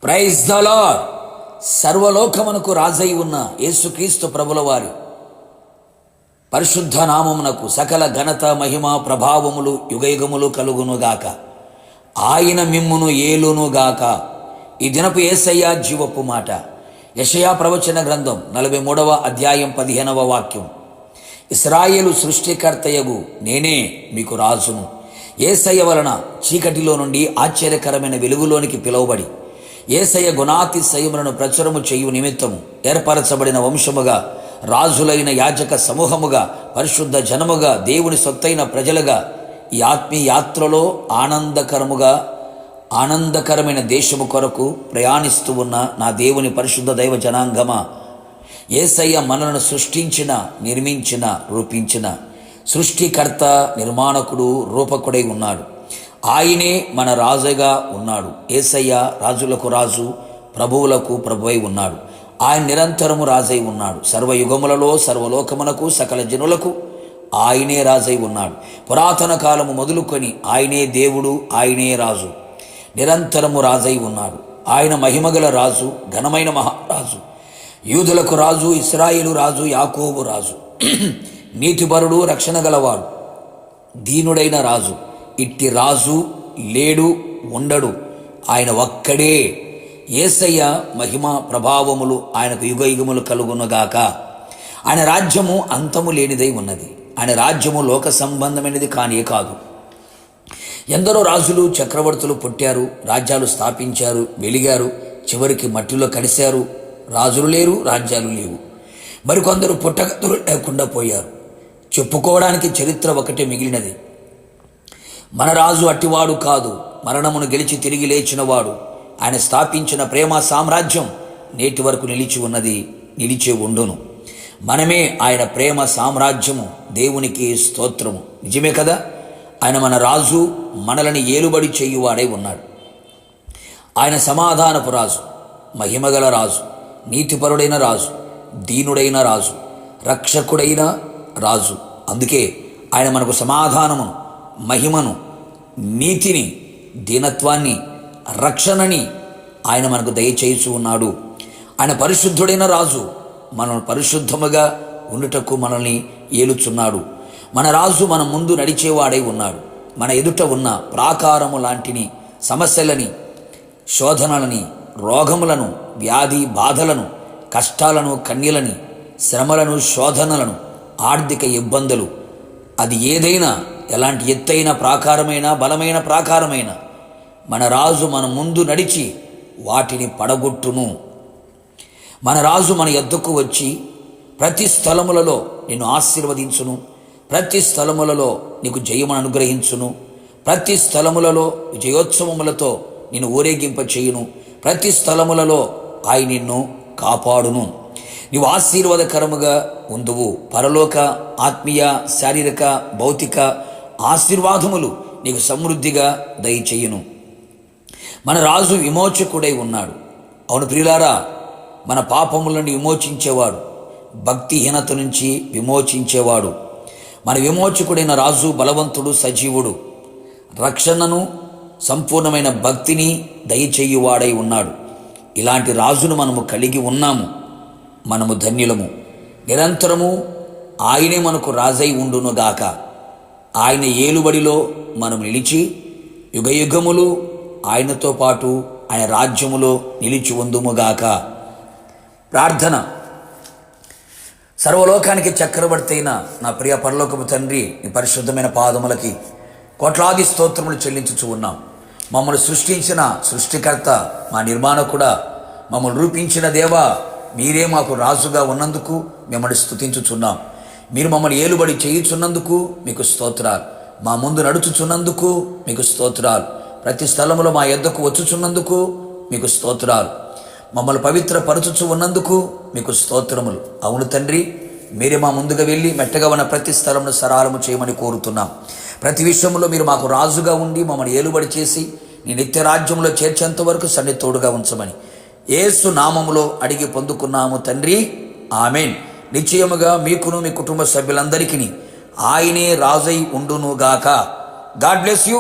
Praise the lord. సర్వలోకమునకు రాజై ఉన్న యేసుక్రీస్తు ప్రభుల వారి పరిశుద్ధ నామమునకు సకల ఘనత మహిమ ప్రభావములు యుగయుగములు కలుగునుగాక. ఆయన మిమ్మును ఏలునుగాక. ఈ దినపు యేసయ్య జీవపు మాట. యెషయా ప్రవచన గ్రంథం 43వ అధ్యాయం 15వ వాక్యం. ఇశ్రాయేలు సృష్టికర్తయగు నేనే మీకు రాజును. యేసయ్య వలన చీకటిలో నుండి ఆశ్చర్యకరమైన వెలుగులోనికి పిలువబడి యేసయ్య గుణాతిశయములను ప్రచురము చేయు నిమిత్తము ఏర్పరచబడిన వంశముగా, రాజులైన యాజక సమూహముగా, పరిశుద్ధ జనముగా, దేవుని సొత్తైన ప్రజలుగా ఈ ఆత్మీయ యాత్రలో ఆనందకరమైన దేశము కొరకు ప్రయాణిస్తూ ఉన్న నా దేవుని పరిశుద్ధ దైవ జనాంగమా, యేసయ్య మనలను సృష్టించిన, నిర్మించిన, రూపించిన సృష్టికర్త, నిర్మాణకుడు, రూపకుడై ఉన్నాడు. ఆయనే మన రాజుగా ఉన్నాడు. యేసయ్య రాజులకు రాజు, ప్రభువులకు ప్రభువై ఉన్నాడు. ఆయన నిరంతరము రాజై ఉన్నాడు. సర్వయుగములలో సర్వలోకమునకు సకల జనులకు ఆయనే రాజై ఉన్నాడు. పురాతన కాలము మొదలుకొని ఆయనే దేవుడు, ఆయనే రాజు, నిరంతరము రాజై ఉన్నాడు. ఆయన మహిమగల రాజు, ఘనమైన మహారాజు, యూదులకు రాజు, ఇశ్రాయేలు రాజు, యాకోబు రాజు, నీతిపరుడు, రక్షణ గలవాడు, దీనుడైన రాజు. ఇట్టి రాజు లేడు, ఉండడు, ఆయన ఒక్కడే. యేసయ్య మహిమ ప్రభావములు ఆయనకు యుగయుగములు కలుగునుగాక. ఆయన రాజ్యము అంతము లేనిదై ఉన్నది. ఆయన రాజ్యము లోక సంబంధమైనది కానే కాదు. ఎందరో రాజులు, చక్రవర్తులు పుట్టారు, రాజ్యాలు స్థాపించారు, వెలిగారు, చివరికి మట్టిలో కలిశారు. రాజులు లేరు, రాజ్యాలు లేవు. మరికొందరు పుట్టగతులు లేకుండా పోయారు. చెప్పుకోవడానికి చరిత్ర ఒకటే మిగిలినది. మన రాజు అట్టివాడు కాదు, మరణమును గెలిచి తిరిగి లేచినవాడు. ఆయన స్థాపించిన ప్రేమ సామ్రాజ్యం నేటి వరకు నిలిచి ఉన్నది, నిలిచే ఉండును. మనమే ఆయన ప్రేమ సామ్రాజ్యము. దేవునికి స్తోత్రము. నిజమే కదా. ఆయన మన రాజు, మనలని ఏలుబడి చేయువాడై ఉన్నాడు. ఆయన సమాధానపు రాజు, మహిమగల రాజు, నీతిపరుడైన రాజు, దీనుడైన రాజు, రక్షకుడైన రాజు. అందుకే ఆయన మనకు సమాధానమును, మహిమను, నీతిని, దీనత్వాన్ని, రక్షణని ఆయన మనకు దయచేసి ఉన్నాడు. ఆయన పరిశుద్ధుడైన రాజు, మనల్ని పరిశుద్ధముగా ఉండుటకు మనల్ని ఏలుచున్నాడు. మన రాజు మన ముందు నడిచేవాడై ఉన్నాడు. మన ఎదుట ఉన్న ప్రాకారము లాంటిని సమస్యలని, శోధనలని, రోగములను, వ్యాధి బాధలను, కష్టాలను, కన్యలని, శ్రమలను, శోధనలను, ఆర్థిక ఇబ్బందులు, అది ఏదైనా, ఎలాంటి ఎత్తైన ప్రాకారమైన, బలమైన ప్రాకారమైన, మన రాజు మన ముందు నడిచి వాటిని పడగొట్టును. మన రాజు మన యొద్దకు వచ్చి ప్రతి స్థలములలో నిన్ను ఆశీర్వదించును, ప్రతి స్థలములలో నీకు జయమును అనుగ్రహించును, ప్రతి స్థలములలో విజయోత్సవములతో నిన్ను ఊరేగింప చేయును, ప్రతి స్థలములలో ఆయన నిన్ను కాపాడును. నీవు ఆశీర్వాదకరముగా ఉందువు. పరలోక, ఆత్మీయ, శారీరక, భౌతిక ఆశీర్వాదములు నీకు సమృద్ధిగా దయచేయును. మన రాజు విమోచకుడై ఉన్నాడు. అవును ప్రియులారా, మన పాపములను విమోచించేవాడు, భక్తిహీనత నుంచి విమోచించేవాడు. మన విమోచకుడైన రాజు బలవంతుడు, సజీవుడు, రక్షణను, సంపూర్ణమైన భక్తిని దయచేయువాడై ఉన్నాడు. ఇలాంటి రాజును మనము కలిగి ఉన్నాము. మనము ధన్యులము. నిరంతరము ఆయనే మనకు రాజై ఉండునుగాక. ఆయన ఏలుబడిలో మనం నిలిచి యుగయుగములు ఆయనతో పాటు ఆయన రాజ్యములో నిలిచి ఉందుముగాక. ప్రార్థన. సర్వలోకానికి చక్రవర్తి అయిన నా ప్రియ పరలోకపు తండ్రి, నీ పరిశుద్ధమైన పాదములకి కోట్లాది స్తోత్రములు చెల్లించుచు ఉన్నాం. మమ్మల్ని సృష్టించిన సృష్టికర్త, మా నిర్మాణకుడా, మమ్మల్ని రూపించిన దేవా, మీరే మాకు రాజుగా ఉన్నందుకు మిమ్మల్ని స్తుతించుచున్నాం. మీరు మమ్మల్ని ఏలుబడి చేయుచున్నందుకు మీకు స్తోత్రాలు. మా ముందు నడుచుచున్నందుకు మీకు స్తోత్రాలు. ప్రతి స్థలములో మా యొద్దకు వచ్చుచున్నందుకు మీకు స్తోత్రాలు. మమ్మల్ని పవిత్రపరచుచు ఉన్నందుకు మీకు స్తోత్రములు. అవును తండ్రి, మీరే మా ముందుగా వెళ్ళి మెట్టగా ఉన్న ప్రతి స్థలమును సరాలము చేయమని కోరుతున్నాం. ప్రతి విషయంలో మీరు మాకు రాజుగా ఉండి మమ్మల్ని ఏలుబడి చేసి నీ నిత్య రాజ్యంలో చేర్చేంత వరకు సన్నితోడుగా ఉంచమని యేసు నామములో అడిగి పొందుకున్నాము తండ్రి, ఆమెన్. నిశ్చయముగా మీకును మీ కుటుంబ సభ్యులందరికీ ఆయనే రాజై ఉండునుగాక. God bless you.